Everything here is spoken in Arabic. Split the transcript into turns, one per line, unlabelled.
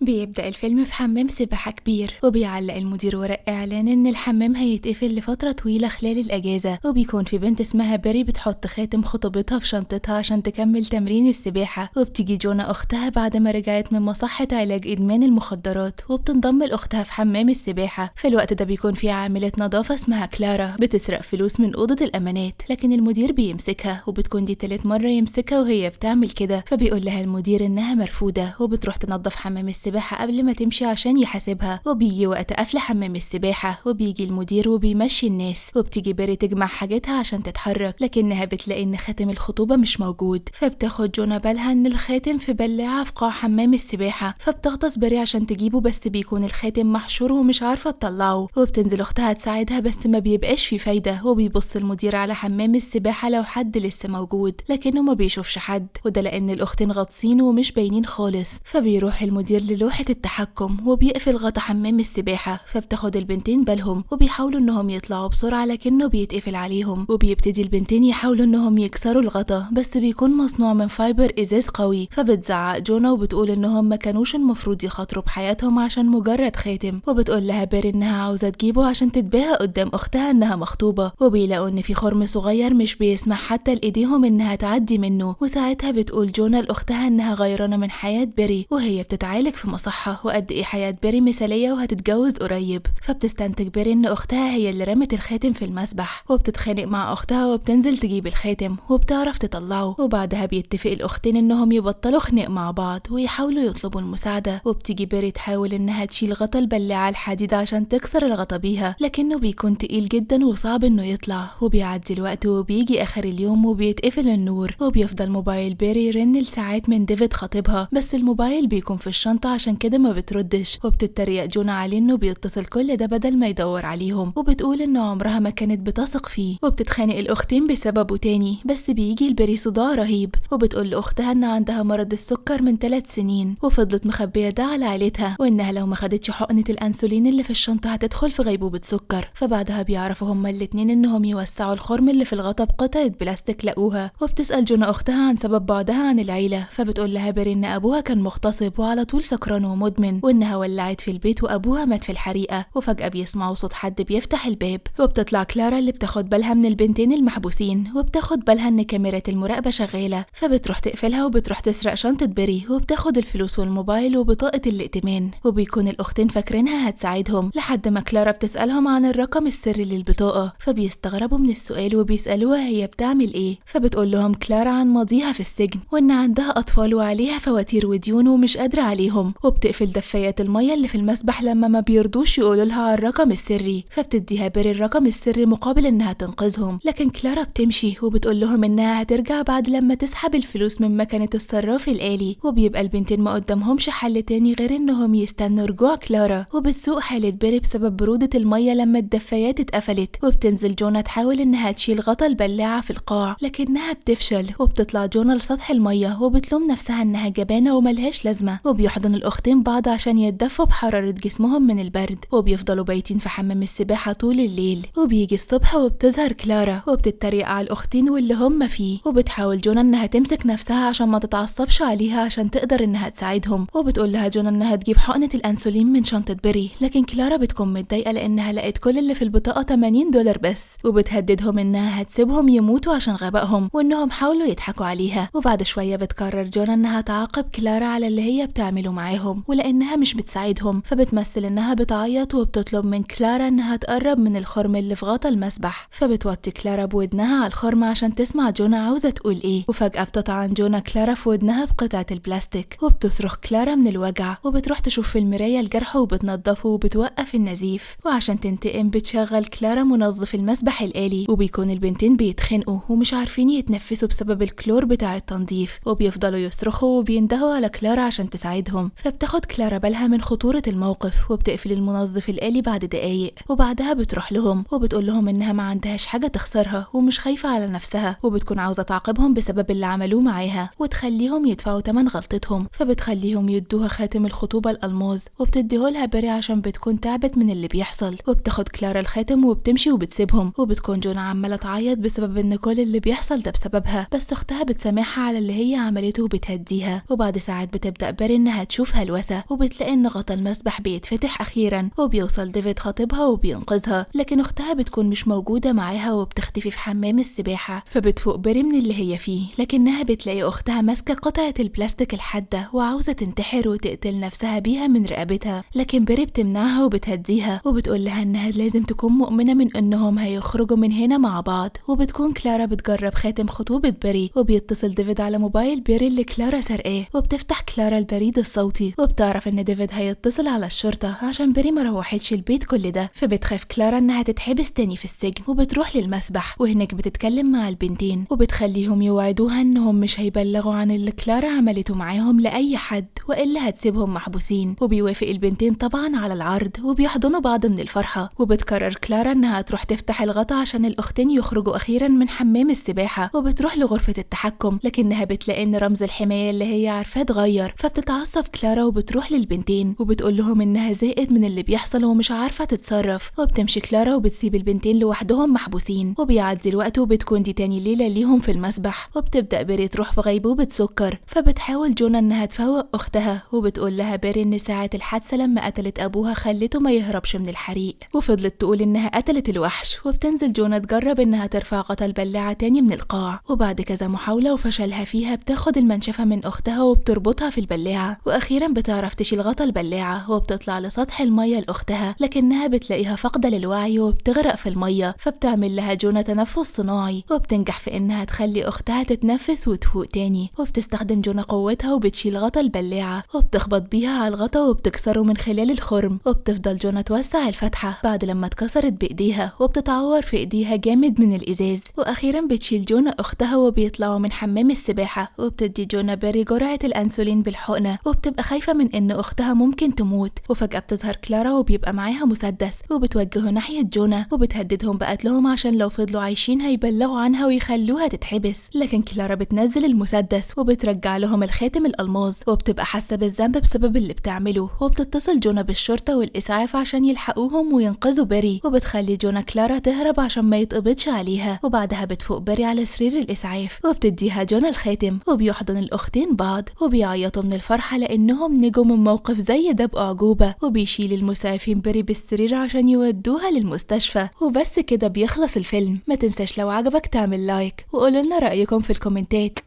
بيبدأ الفيلم في حمام سباحة كبير، وبيعلق المدير ورق إعلان إن الحمام هيتقفل لفترة طويلة خلال الأجازة. وبيكون في بنت اسمها بيري بتحط خاتم خطوبتها في شنطتها عشان تكمل تمرين السباحة. وبتيجي جونا أختها بعد ما رجعت من مصحة علاج إدمان المخدرات، وبتنضم لأختها في حمام السباحة. في الوقت ده بيكون في عاملة نظافة اسمها كلارا بتسرق فلوس من أوضة الأمانات، لكن المدير بيمسكها، وبتكون دي تالت مرة يمسكها وهي بتعمل كده. فبيقول لها المدير إنها مرفوضة، وبتروح تنظف حمام السباحة قبل ما تمشي عشان يحاسبها. وبيجي وقت قفل حمام السباحة، وبيجي المدير وبيمشي الناس، وبتيجي بيري تجمع حاجتها عشان تتحرك، لكنها بتلاقي ان خاتم الخطوبة مش موجود. فبتاخد جونا بالها ان الخاتم في بلاعة في قاع حمام السباحة، فبتغطس بيري عشان تجيبه، بس بيكون الخاتم محشور ومش عارفة تطلعه. وبتنزل اختها تساعدها، بس ما بيبقاش في فايدة. وبيبص المدير على حمام السباحة لو حد لسه موجود، لكنه ما بيشوفش حد، وده لان الاختين غاطسين ومش باينين خالص. فبيروح المدير لوحة التحكم وبيقفل غطا حمام السباحة، فبتاخد البنتين بالهم وبيحاولوا انهم يطلعوا بسرعة، لكنه بيتقفل عليهم. وبيبتدي البنتين يحاولوا انهم يكسروا الغطا، بس بيكون مصنوع من فايبر ازاز قوي. فبتزعق جونا وبتقول انهم ما كانوش المفروض يخاطروا بحياتهم عشان مجرد خاتم. وبتقول لها بيري انها عاوزة تجيبه عشان تتباهى قدام اختها انها مخطوبة. وبيلاقوا ان في خرم صغير مش بيسمح حتى لايديهم انها تعدي منه. وساعتها بتقول جونا لاختها انها غيرانة من حياة بيري، وهي بتتعالج في مصحة، وقد ايه حياة بيري مثالية وهتتجوز قريب. فبتستنتج بيري ان اختها هي اللي رمت الخاتم في المسبح، وبتتخانق مع اختها وبتنزل تجيب الخاتم، وبتعرف تطلعه. وبعدها بيتفق الاختين انهم يبطلوا خناق مع بعض ويحاولوا يطلبوا المساعدة. وبتيجي بيري تحاول انها تشيل غطا البلاعة الحديد عشان تكسر الغطا بيها، لكنه بيكون تقيل جدا وصعب انه يطلع. وبيعدي الوقت وبيجي اخر اليوم وبيتقفل النور، وبيفضل موبايل بيري يرن لساعات من ديفيد خطيبها، بس الموبايل بيكون في الشنطة عشان كده ما بتردش. وبتتريق جونا عليه انه بيتصل كل ده بدل ما يدور عليهم، وبتقول انه عمرها ما كانت بتثق فيه. وبتتخانق الاختين بسببه تاني، بس بيجي البيري صداع رهيب. وبتقول لاختها ان عندها مرض السكر من 3 سنين، وفضلت مخبيه ده على عيلتها، وانها لو ما خدتش حقنة الانسولين اللي في الشنطة هتدخل في غيبوبة سكر. فبعدها بيعرفوا هما الاتنين انهم يوسعوا الخرم اللي في الغطا بقطعة بلاستيك لقوها. وبتسأل جونا اختها عن سبب بعدها عن العيلة، فبتقول لها بيري ان ابوها كان مغتصب وعلى طول سكران ومدمن، وانها ولعت في البيت وابوها مات في الحريقة. وفجأة بيسمعوا صوت حد بيفتح الباب، وبتطلع كلارا اللي بتاخد بالها من البنتين المحبوسين، وبتاخد بالها ان كاميرا المراقبة شغالة. فبتروح تقفلها وبتروح تسرق شنطة بيري، وبتاخد الفلوس والموبايل وبطاقة الائتمان. وبيكون الاختين فاكرينها هتساعدهم، لحد ما كلارا بتسألهم عن الرقم السري للبطاقة. فبيستغربوا من السؤال وبيسألوها هي بتعمل ايه. فبتقول لهم كلارا عن ماضيها في السجن، وان عندها اطفال وعليها فواتير وديون ومش قادرة عليهم. وبتقفل دفايات المية اللي في المسبح لما ما بيرضوش يقولوا لها على الرقم السري، فبتديها بيري الرقم السري مقابل انها تنقذهم. لكن كلارا بتمشي وبتقول لهم انها هترجع بعد لما تسحب الفلوس من مكنة الصراف الآلي. وبيبقى البنتين ما قدامهمش حل تاني غير انهم يستنوا رجوع كلارا. وبتسوء حالة بيري بسبب برودة المية لما الدفايات اتقفلت. وبتنزل جونا تحاول انها تشيل غطا البلاعة في القاع، لكنها بتفشل. وبتطلع جونا لسطح المية وبتلوم نفسها انها جبانة وملهاش لازمة. وبيحضن الاختين بعض عشان يتدفوا بحرارة جسمهم من البرد، وبيفضلوا بايتين في حمام السباحة طول الليل. وبيجي الصبح وبتظهر كلارا وبتتريق على الاختين واللي هم فيه. وبتحاول جونا انها تمسك نفسها عشان ما تتعصبش عليها عشان تقدر انها تساعدهم. وبتقول لها جونا انها تجيب حقنة الانسولين من شنطة بيري، لكن كلارا بتكون متضايقة لانها لقت كل اللي في البطاقة $80 بس. وبتهددهم انها هتسيبهم يموتوا عشان غبائهم وانهم حاولوا يضحكوا عليها. وبعد شوية بتقرر جونا انها تعاقب كلارا على اللي هي بتعمله معاهم، ولانها مش بتساعدهم فبتمثل انها بتعيط، وبتطلب من كلارا انها تقرب من الخرم اللي في غطا المسبح. فبتوطي كلارا بودنها على الخرم عشان تسمع جونا عاوزة تقول ايه. وفجأة بتطعن جونا كلارا في ودنها بقطعة البلاستيك، وبتصرخ كلارا من الوجع. وبتروح تشوف في المراية الجرح وبتنضفه وبتوقف النزيف. وعشان تنتقم بتشغل كلارا منظف المسبح الآلي، وبيكون البنتين بيتخنقوا ومش عارفين يتنفسوا بسبب الكلور بتاع التنظيف. وبيفضلوا يصرخوا وبيندهوا على كلارا عشان تساعدهم. فبتاخد كلارا بالها من خطورة الموقف وبتقفل المنظف الآلي بعد دقايق. وبعدها بتروح لهم وبتقول لهم انها ما عندهاش حاجة تخسرها ومش خايفة على نفسها، وبتكون عاوزة تعاقبهم بسبب اللي عملوه معاها وتخليهم يدفعوا تمن غلطتهم. فبتخليهم يدوها خاتم الخطوبة الألماظ وبتديهولها بيري عشان بتكون تعبت من اللي بيحصل. وبتاخد كلارا الخاتم وبتمشي وبتسيبهم. وبتكون جونا عمالة تعيط بسبب ان كل اللي بيحصل ده بسببها، بس اختها بتسامحها على اللي هي عملته وبتهديها. وبعد ساعات بتبدأ بيري انها تشوف بتشوف هلوسة وبتلاقي إن غطا المسبح بيتفتح أخيرا وبيوصل ديفيد خطيبها وبينقذها، لكن أختها بتكون مش موجودة معاها وبتختفي في حمام السباحة. فبتفوق بيري من اللي هي فيه، لكنها بتلاقي أختها ماسكة قطعة البلاستيك الحادة وعاوزة تنتحر وتقتل نفسها بيها من رقبتها، لكن بيري بتمنعها وبتهديها وبتقول لها إنها لازم تكون مؤمنة من إنهم هيخرجوا من هنا مع بعض. وبتكون كلارا بتجرب خاتم خطوبة بيري، وبيتصل ديفيد على موبايل بيري اللي كلارا سرقاه، وبتفتح كلارا البريد الصوتي وبتعرف إن ديفيد هيتصل على الشرطة عشان بيري ما روحتش البيت كل ده. فبتخاف كلارا إنها تتحبس تاني في السجن، وبتروح للمسبح وهناك بتتكلم مع البنتين وبتخليهم يوعدوها إنهم مش هيبلغوا عن اللي كلارا عملته معاهم لأي حد وإلا هتسيبهم محبوسين. وبيوافق البنتين طبعا على العرض وبيحضنوا بعض من الفرحة. وبتقرر كلارا إنها تروح تفتح الغطا عشان الأختين يخرجوا أخيرا من حمام السباحة، وبتروح لغرفة التحكم لكنها بتلاقي إن رمز الحماية اللي هي عارفاه اتغير. فبتتعصب كلارا وبتروح للبنتين وبتقول لهم إنها زهقت من اللي بيحصل ومش عارفة تتصرف، وبتمشي كلارا وبتسيب البنتين لوحدهم محبوسين. وبيعدي الوقت وبتكون دي تاني ليلة ليهم في المسبح، وبتبدأ بيري تروح في غيبوبة سكر. فبتحاول جونا إنها تفوق أختها وبتقول لها بيري إن ساعة الحادثة لما قتلت أبوها خلته ما يهربش من الحريق، وفضلت تقول إنها قتلت الوحش. وبتنزل جونا تجرب إنها ترفع غطا البلاعة تاني من القاع، وبعد كذا محاولة وفشلها فيها بتاخد المنشفة من أختها وبتربطها في البلاعة، وأخيرا بتعرف تشيل غطا البلاعة وبتطلع لسطح المية لأختها، لكنها بتلاقيها فاقدة للوعي وبتغرق في المية. فبتعمل لها جونا تنفس صناعي وبتنجح في إنها تخلي أختها تتنفس وتفوق تاني. وبتستخدم جونا قوتها وبتشيل غطا البلاعة وبتخبط بيها على الغطا وبتكسره من خلال الخرم، وبتفضل جونا توسع الفتحة بعد لما اتكسرت بإيديها وبتتعور في إيديها جامد من الإزاز. وأخيرا بتشيل جونا أختها وبيطلعوا من حمام السباحة، وبتدي جونا بيري جرعة الأنسولين بالحقنة وبتبقى خايفة من إن أختها ممكن تموت. وفجأة بتظهر كلارا وبيبقى معاها مسدس وبتوجهه ناحية جونا وبتهددهم بقتلهم عشان لو فضلوا عايشين هيبلغوا عنها ويخلوها تتحبس، لكن كلارا بتنزل المسدس وبترجع لهم الخاتم الألماظ وبتبقى حاسة بالذنب بسبب اللي بتعمله. وبتتصل جونا بالشرطة والإسعاف عشان يلحقوهم وينقذوا بيري، وبتخلي جونا كلارا تهرب عشان ما يتقبضش عليها. وبعدها بتفوق بيري على سرير الإسعاف وبتديها جونا الخاتم وبيحضن الأختين بعض وبيعيطوا من الفرحة لأنهم نجوا من موقف زي ده بأعجوبة. وبيشيل المسعفين بيري بالسرير عشان يودوها للمستشفى. وبس كده بيخلص الفيلم. ما تنساش لو عجبك تعمل لايك وقولولنا رأيكم في الكومنتات.